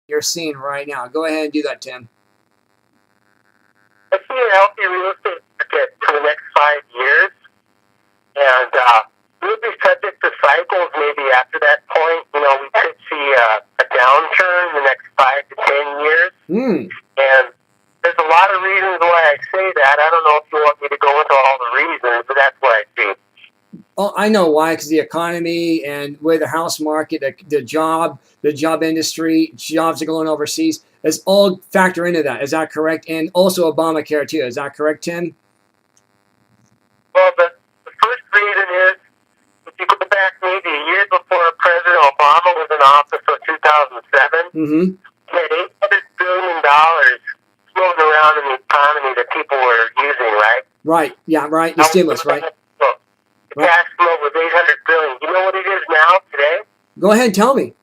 you're seeing right now? Go ahead and do that, Tim. I see a healthy real estate market for the next 5 years, and we'll be subject to cycles maybe after that point. You know, we could see a downturn in the next 5 to 10 years. And there's a lot of reasons why I say that. I don't know if you want me to go into all the reasons, but that's what I see. Oh, I know why, because the economy and with the house market, the job industry, jobs are going overseas. It's all factor into that. Is that correct? And also Obamacare too. Is that correct, Tim? Well, the first reason is, if you go back maybe a year before President Obama was in office, so 2007, he had $800 billion floating around in the economy that people were using, right? Right. Yeah. Right. The stimulus, right? The cash flow was $800 billion. You know what it is now today? Go ahead, tell me.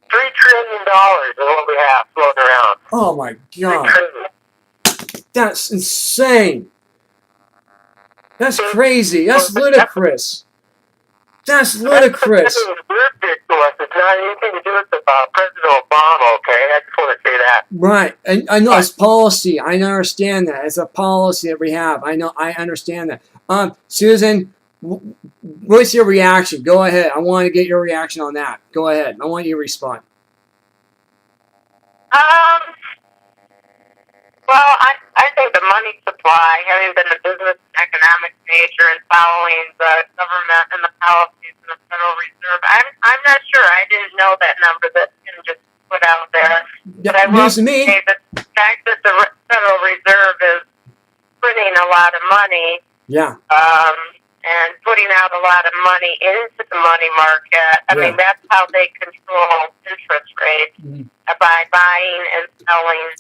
$3 trillion is what we have floating around. Oh my God. That's insane. That's crazy. That's ludicrous. That's ludicrous. It's ridiculous. It's not anything to do with President Obama, okay? I just want to say that. Right. And I know it's policy. I understand that. It's a policy that we have. I know. I understand that. Susan, what's your reaction? Go ahead. I want to get your reaction on that. Go ahead. I want you to respond. Well, I think the money supply, having been a business and economics major and following the government and the policies in the Federal Reserve, I'm not sure. I didn't know that number that Tim just put out there. But I will say that the fact that the Federal Reserve is printing a lot of money, and putting out a lot of money into the money market, I mean, that's how they control interest rates, by buying and selling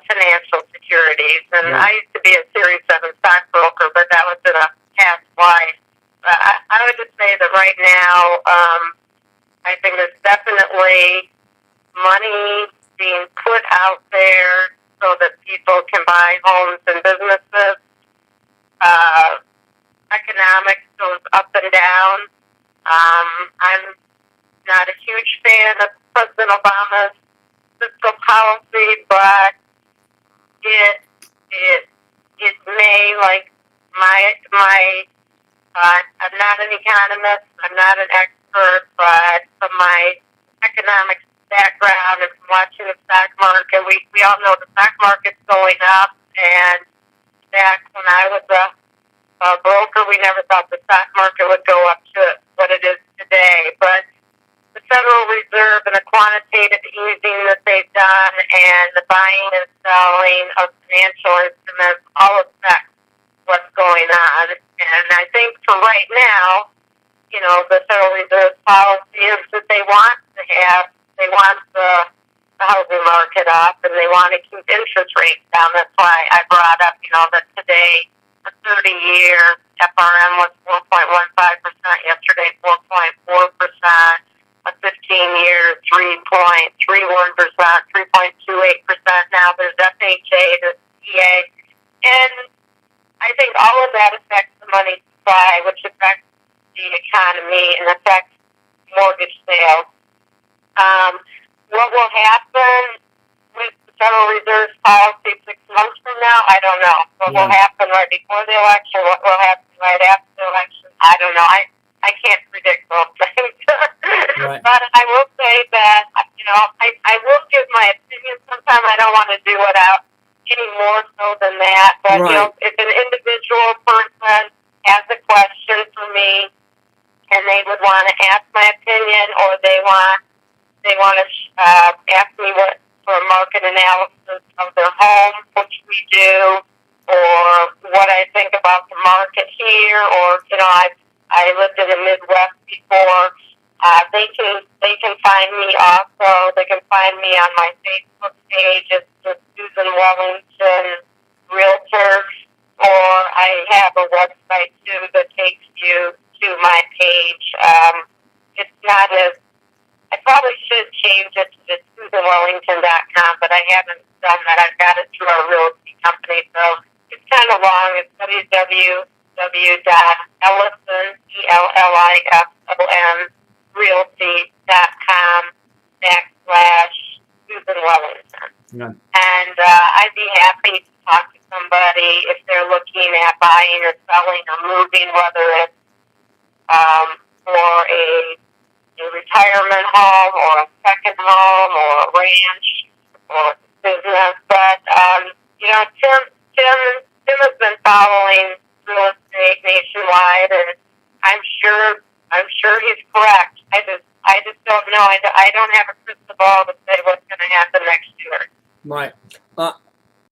financial securities. And I used to be a Series 7 stockbroker, but that was in a past life. I would just say that right now, I think there's definitely money being put out there so that people can buy homes and businesses. Economics goes up and down. I'm not a huge fan of President Obama's fiscal policy, but it may, like I'm not an economist, I'm not an expert, but from my economics background and from watching the stock market, we all know the stock market's going up, and back when I was a broker, we never thought the stock market would go up to what it is today, but the Federal Reserve and the quantitative easing that they've done and the buying and selling of financial instruments all affect what's going on. And I think for right now, you know, the Federal Reserve policy is that they want the housing market up and they want to keep interest rates down. That's why I brought up, you know, that today a 30-year FRM was 4.15%, yesterday 4.4%. A 15-year 3.31%, 3.28%. Now there's FHA, there's PA. And I think all of that affects the money supply, which affects the economy and affects mortgage sales. What will happen with the Federal Reserve's policy 6 months from now? I don't know. What will happen right before the election? What will happen right after the election? I don't know. I can't predict those things. But I will say that, you know, I will give my opinion. Sometimes I don't want to do it out any more so than that. But, you know, if an individual person has a question for me and they would want to ask my opinion, or they want to ask me what for a market analysis of their home, which we do, or what I think about the market here, or, you know, I lived in the Midwest before. They can find me also. They can find me on my Facebook page. It's just Susan Wellington Realtor, or I have a website too that takes you to my page. It's not as, I probably should change it to just SusanWellington.com, but I haven't done that. I've got it through our real estate company, so it's kind of long. It's www.ellison, ELLISON, realty.com Yeah. And I'd be happy to talk to somebody if they're looking at buying or selling or moving, whether it's for a retirement home or a second home or a ranch or business. But Tim has been following real estate nationwide, and I'm sure he's correct. I just don't know. I don't have a crystal ball to say what's going to happen next year. Right.